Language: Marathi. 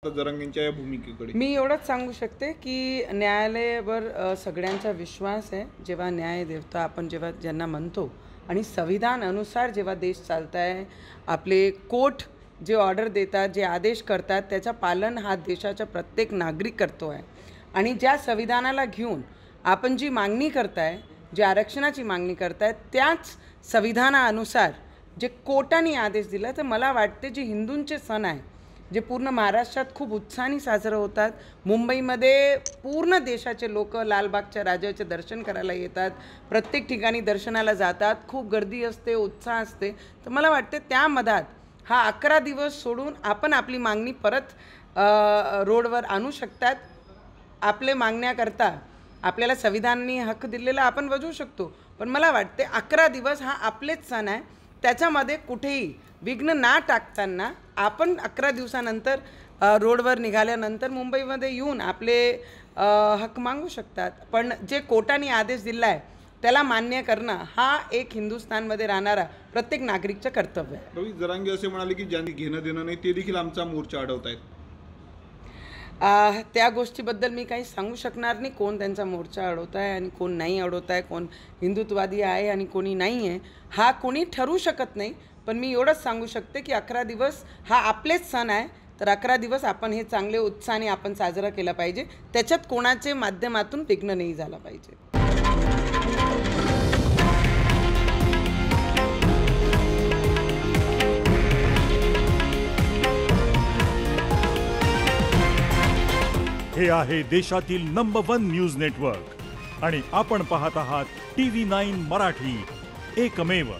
जरांगेंच्या या भूमिकेकडे मी एवढंच सांगू शकते की न्यायालयावर सगळ्यांचा विश्वास आहे। जेव्हा न्याय देवता आपण ज्यांना म्हणतो आणि संविधान अनुसार जेव्हा देश चालता आहे, आपले कोर्ट जे ऑर्डर देतात, जे आदेश करतात, त्याचं पालन हा देशाचा प्रत्येक नागरिक करतो आहे। आणि ज्या संविधानाला घेऊन आपण जी मागणी करताय, जे आरक्षणाची मागणी करताय, त्याच संविधानानुसार जे कोर्टाने आदेश दिला, तर मला वाटते जे हिंदूंचे सण आहे जे पूर्ण महाराष्ट्रात खूप उत्साहाने साजरे होतात। मुंबईमध्ये पूर्ण देशाचे लोक लालबागच्या राजाचे दर्शन करायला येतात, प्रत्येक ठिकाणी दर्शनाला जातात, खूप गर्दी असते, उत्साह असते। तर मला वाटते त्या मधात हा 11 दिवस सोडून आपण आपली मागणी परत रोडवर आणू शकतात। आपले मागण्याकरता आपल्याला संविधानाने हक्क दिलेला आपण वजवू शकतो, पण मला वाटते 11 दिवस हा आपलेच सण आहे, त्याच्यामध्ये कुठेही विघ्न ना टाकताना आपण 11 दिवसानंतर रोडवर निघाल्यानंतर मुंबईमध्ये येऊन आपले हक्क मागू शकतात। पण जे कोर्टाने आदेश दिला आहे त्याला मान्य करणं हा एक हिंदुस्थानमध्ये राहणारा प्रत्येक नागरिकचं कर्तव्य आहे। रवी जरांगे असे म्हणाले की ज्यांनी घेणं देणं नाही ते देखील आमचा मोर्चा अडवतायत। त्या गोष्टीबद्दल मी काही सांगू शकणार नाही, कोण त्यांचा मोर्चा अडवत आहे आणि कोण नाही अडवत आहे, कोण हिंदुत्ववादी आहे आणि कोणी नाही आहे, हा कोणी ठरवू शकत नाही। पण मी एवढंच सांगू शकते की 11 दिवस हा आपलेच सण आहे, तर 11 दिवस आपण हे चांगले उत्साहाने आपण साजरा केला पाहिजे, त्याच्यात कोणाचे माध्यमातून विघ्न नाही झाला पाहिजे। हे आहे देशातील नंबर 1 न्यूज नेटवर्क आणि आपण पाहत आहात TV9 मराठी, एकमेव।